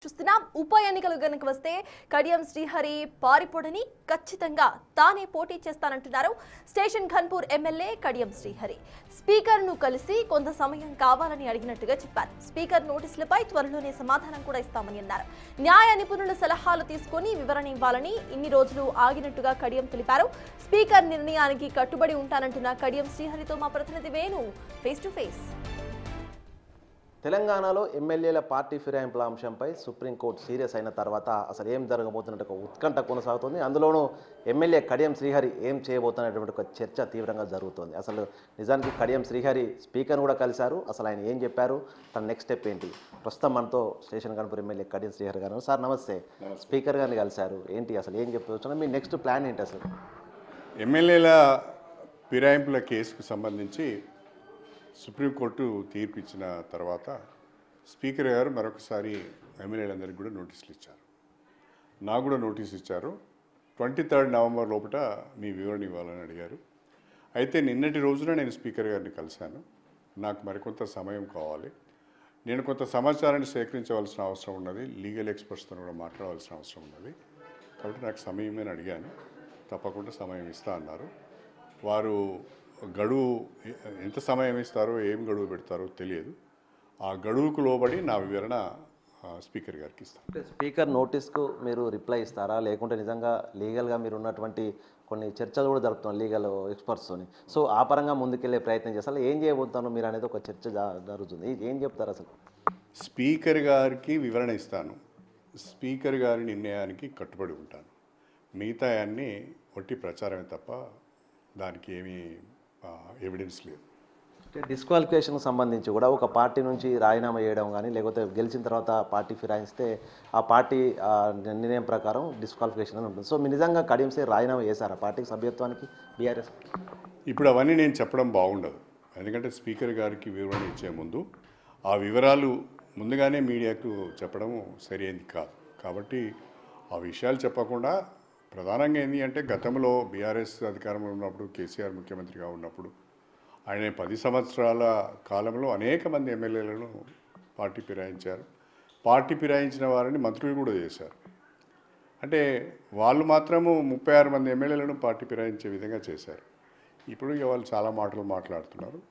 చూస్తున్నాం. ఉప ఎన్నికలు గనుక వస్తే కడియం శ్రీహరి పారిపోడని ఖచ్చితంగా తానే పోటీ చేస్తానంటున్నారు station Ghanpur MLA Kadiyam Srihari. Speaker ను కలిసి కొంత సమయం కావాలని అడిగినట్టుగా చెప్పారు. స్పీకర్ నోటీసులపై త్వరలోనే సమాధానం కూడా ఇస్తామని అన్నారు. న్యాయ నిపుణుల సలహాలు తీసుకుని వివరణ ఇవ్వాలని ఇన్ని రోజులు ఆగినట్టుగా కడియం తెలిపారు. స్పీకర్ నిర్ణయానికి కట్టుబడి ఉంటానంటున్న కడియం శ్రీహరితో మా ప్రతినిధి వేణు ఫేస్ టు ఫేస్. తెలంగాణలో ఎమ్మెల్యేల పార్టీ ఫిరాయింపుల అంశంపై సుప్రీంకోర్టు సీరియస్ అయిన తర్వాత అసలు ఏం జరగబోతున్నట్టు ఒక ఉత్కంఠ కొనసాగుతుంది. అందులోనూ ఎమ్మెల్యే కడియం శ్రీహరి ఏం చేయబోతున్నటువంటి ఒక చర్చ తీవ్రంగా జరుగుతుంది. అసలు నిజానికి కడియం శ్రీహరి స్పీకర్ను కూడా కలిశారు. అసలు ఆయన ఏం చెప్పారు, తన నెక్స్ట్ స్టెప్ ఏంటి? ప్రస్తుతం మనతో స్టేషన్ ఘన్పూర్ ఎమ్మెల్యే కడియం శ్రీహరి గారు. సార్ నమస్తే. స్పీకర్ గారిని కలిశారు, ఏంటి అసలు ఏం చెప్తున్నారు, మీ నెక్స్ట్ ప్లాన్ ఏంటి? అసలు ఎమ్మెల్యేల ఫిరాయింపుల కేసుకు సంబంధించి సుప్రీంకోర్టు తీర్పు ఇచ్చిన తర్వాత స్పీకర్ గారు మరొకసారి ఎమ్మెల్యేలందరికీ కూడా నోటీసులు ఇచ్చారు. నాకు కూడా నోటీస్ ఇచ్చారు. 23 నవంబర్ లోపల మీ వివరణ ఇవ్వాలని అడిగారు. అయితే నిన్నటి రోజున నేను స్పీకర్ గారిని కలిశాను. నాకు మరికొంత సమయం కావాలి, నేను కొంత సమాచారాన్ని సేకరించవలసిన అవసరం ఉన్నది, లీగల్ ఎక్స్పర్ట్స్తో కూడా మాట్లాడవలసిన అవసరం ఉన్నది, కాబట్టి నాకు సమయమని అడిగాను. తప్పకుండా సమయం ఇస్తా అన్నారు. వారు గడువు ఎంత సమయం ఇస్తారో, ఏం గడువు పెడతారో తెలియదు. ఆ గడువుకు లోబడి నా వివరణ స్పీకర్ గారికి ఇస్తాను. స్పీకర్ నోటీస్కు మీరు రిప్లై ఇస్తారా, లేకుంటే నిజంగా లీగల్గా మీరు ఉన్నటువంటి కొన్ని చర్చలు కూడా జరుపుతున్నారు లీగల్ ఎక్స్పర్ట్స్తోని, సో ఆ పరంగా ముందుకెళ్ళే ప్రయత్నం చేస్తారు, ఏం చేయబోతాను మీరు అనేది ఒక చర్చ జరుగుతుంది, ఏం చెప్తారు? అసలు స్పీకర్ గారికి వివరణ ఇస్తాను, స్పీకర్ గారి నిర్ణయానికి కట్టుబడి ఉంటాను. మిగతా అన్నీ ఒట్టి ప్రచారమే తప్ప దానికి ఏమీ ఎవిడెన్స్ లేదు. డిస్క్వాలిఫికేషన్కి సంబంధించి కూడా ఒక పార్టీ నుంచి రాజీనామా చేయడం కానీ, లేకపోతే గెలిచిన తర్వాత పార్టీ ఫిరాయిస్తే ఆ పార్టీ నిర్ణయం ప్రకారం డిస్క్వాలిఫికేషన్ అని ఉంటుంది. సో మీరు నిజంగా కడియం శ్రీహరి రాజీనామా చేశారా పార్టీకి సభ్యత్వానికి బీఆర్ఎస్? ఇప్పుడు అవన్నీ నేను చెప్పడం బాగుండదు, ఎందుకంటే స్పీకర్ గారికి వివరణ ఇచ్చే ముందు ఆ వివరాలు ముందుగానే మీడియాకు చెప్పడం సరైనది కాదు. కాబట్టి ఆ విషయాలు చెప్పకుండా ప్రధానంగా ఏంటి అంటే, గతంలో బీఆర్ఎస్ అధికారంలో ఉన్నప్పుడు, కేసీఆర్ ముఖ్యమంత్రిగా ఉన్నప్పుడు ఆయన 10 సంవత్సరాల కాలంలో అనేక మంది ఎమ్మెల్యేలను పార్టీ ఫిరాయించారు. పార్టీ ఫిరాయించిన వారిని మంత్రులు కూడా చేశారు. అంటే వాళ్ళు మాత్రము 36 మంది ఎమ్మెల్యేలను పార్టీ ఫిరాయించే విధంగా చేశారు. ఇప్పుడు ఇక వాళ్ళు చాలా మాటలు మాట్లాడుతున్నారు.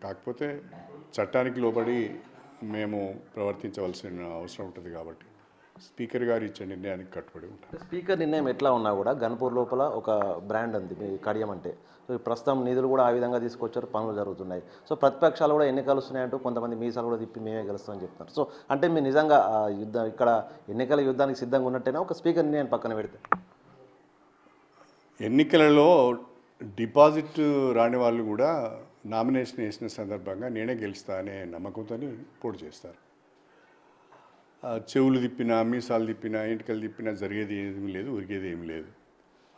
కాకపోతే చట్టానికి లోబడి మేము ప్రవర్తించవలసిన అవసరం ఉంటుంది కాబట్టి స్పీకర్ గారు ఇచ్చే నిర్ణయానికి కట్టుబడి ఉంటారు. స్పీకర్ నిర్ణయం ఎట్లా ఉన్నా కూడా ఘన్పూర్ లోపల ఒక బ్రాండ్ ఉంది మీ కడియం అంటే. సో ప్రస్తుతం నిధులు కూడా ఆ విధంగా తీసుకొచ్చారు, పనులు జరుగుతున్నాయి. సో ప్రతిపక్షాలు కూడా ఎన్నికలు వస్తున్నాయంటూ కొంతమంది మీసాలు కూడా తిప్పి మేమే గెలుస్తామని చెప్తున్నారు. సో అంటే మీరు నిజంగా యుద్ధం ఇక్కడ ఎన్నికల యుద్ధానికి సిద్ధంగా ఉన్నట్టేనా ఒక స్పీకర్ నిర్ణయం పక్కన పెడితే? ఎన్నికలలో డిపాజిట్ రాని వాళ్ళు కూడా నామినేషన్ వేసిన సందర్భంగా నేనే గెలుస్తా అనే నమ్మకంతో పోటీ చేస్తారు. చెవులు తిప్పినా, మీసాలు తిప్పినా, ఎంటికలు తిప్పినా జరిగేది ఏమీ లేదు, ఉరిగేది ఏమీ లేదు.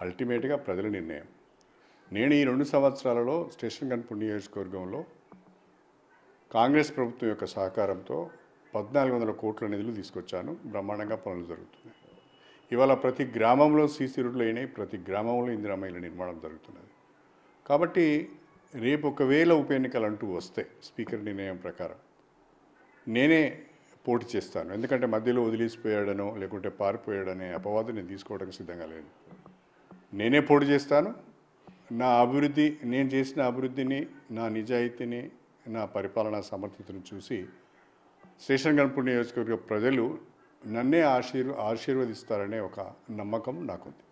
అల్టిమేట్గా ప్రజల నిర్ణయం. నేను ఈ 2 సంవత్సరాలలో స్టేషన్ ఘన్పూర్ నియోజకవర్గంలో కాంగ్రెస్ ప్రభుత్వం యొక్క సహకారంతో 1400 కోట్ల నిధులు తీసుకొచ్చాను. బ్రహ్మాండంగా పనులు జరుగుతున్నాయి. ఇవాళ ప్రతి గ్రామంలో సీసీ రోడ్లు అయినాయి, ప్రతి గ్రామంలో ఇందిరమ్మ ఇళ్ల నిర్మాణం జరుగుతున్నది. కాబట్టి రేపు ఒకవేళ ఉప ఎన్నికలు అంటూ వస్తే స్పీకర్ నిర్ణయం ప్రకారం నేనే పోటీ చేస్తాను. ఎందుకంటే మధ్యలో వదిలేసిపోయాడనో లేకుంటే పారిపోయాడనే అపవాదం నేను తీసుకోవడానికి సిద్ధంగా లేదు. నేనే పోటీ చేస్తాను. నా అభివృద్ధి, నేను చేసిన అభివృద్ధిని, నా నిజాయితీని, నా పరిపాలనా సమర్థతను చూసి స్టేషన్ ఘన్పూర్ నియోజకవర్గ ప్రజలు నన్నే ఆశీర్వదిస్తారనే ఒక నమ్మకం నాకుంది.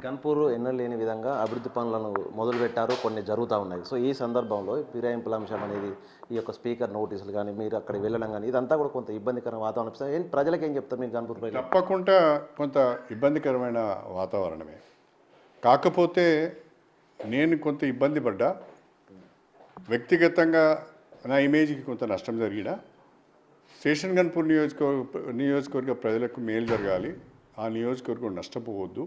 ఘన్పూర్ ఎన్నలేని విధంగా అభివృద్ధి పనులను మొదలుపెట్టారు, కొన్ని జరుగుతూ ఉన్నాయి. సో ఈ సందర్భంలో ఫిరాయింపుల అంశం అనేది, ఈ యొక్క స్పీకర్ నోటీసులు కానీ, మీరు అక్కడికి వెళ్ళడం కానీ, ఇదంతా కూడా కొంత ఇబ్బందికరమైన వాతావరణం. ప్రజలకు ఏం చెప్తారు మీరు ఘన్పూర్? తప్పకుండా కొంత ఇబ్బందికరమైన వాతావరణమే. కాకపోతే నేను కొంత ఇబ్బంది పడ్డా, వ్యక్తిగతంగా నా ఇమేజ్కి కొంత నష్టం జరిగినా, స్టేషన్ ఘన్పూర్ నియోజకవర్గ ప్రజలకు మేలు జరగాలి, ఆ నియోజకవర్గం నష్టపోవద్దు,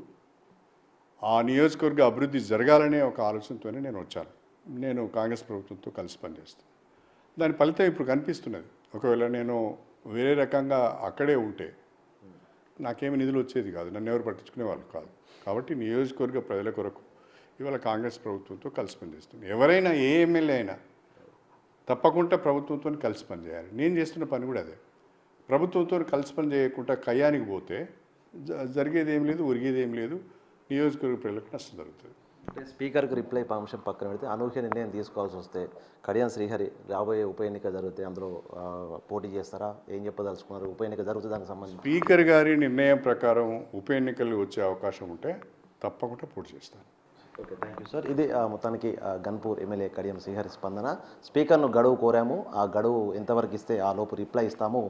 ఆ నియోజకవర్గ అభివృద్ధి జరగాలనే ఒక ఆలోచనతోనే నేను వచ్చాను. నేను కాంగ్రెస్ ప్రభుత్వంతో కలిసి పనిచేస్తాను. దాని ఫలితం ఇప్పుడు కనిపిస్తున్నది. ఒకవేళ నేను వేరే రకంగా అక్కడే ఉంటే నాకేమి నిధులు వచ్చేది కాదు, నన్ను ఎవరు పట్టించుకునే వాళ్ళు కాదు. కాబట్టి నియోజకవర్గ ప్రజల కొరకు ఇవాళ కాంగ్రెస్ ప్రభుత్వంతో కలిసి పనిచేస్తుంది. ఎవరైనా ఏ ఎమ్మెల్యే అయినా తప్పకుండా ప్రభుత్వంతో కలిసి పనిచేయాలి. నేను చేస్తున్న పని కూడా అదే. ప్రభుత్వంతో కలిసి పని చేయకుండా కయ్యానికి పోతే జరిగేది ఏం లేదు, ఒరిగేది ఏం లేదు, నియోజకవర్గ ప్రజలకు నష్టం జరుగుతుంది. అంటే స్పీకర్కి రిప్లై అంశం పక్కన పెడితే అనూహ్య నిర్ణయం తీసుకోవాల్సి వస్తే కడియం శ్రీహరి రాబోయే ఉప ఎన్నిక జరిగితే అందులో పోటీ చేస్తారా, ఏం చెప్పదలుచుకున్నారు? ఉప ఎన్నిక జరుగుతుంది దానికి సంబంధించి స్పీకర్ గారి నిర్ణయం ప్రకారం ఉప ఎన్నికలు వచ్చే అవకాశం ఉంటే తప్పకుండా పోటీ చేస్తాను. Okay, thank you sir. ఇది మొత్తానికి గన్పూర్ ఎమ్మెల్యే కడియం శ్రీహరి స్పందన. స్పీకర్ను గడువు కోరాము, ఆ గడువు ఎంతవరకు ఇస్తే ఆ లోపు రిప్లై ఇస్తాము,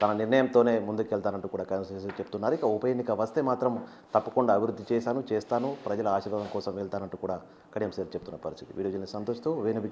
తన నిర్ణయంతోనే ముందుకెళ్తానంటూ కూడా కడియం శ్రీహరి చెప్తున్నారు. ఇక ఉప ఎన్నిక వస్తే మాత్రం తప్పకుండా అభివృద్ధి చేస్తాను, ప్రజల ఆశీర్వాదం కోసం వెళ్తానంటూ కూడా కడియం శ్రీహరి చెప్తున్న పరిస్థితి. వీడియో జర్నలిస్ట్ సంతోష్తో వేణు.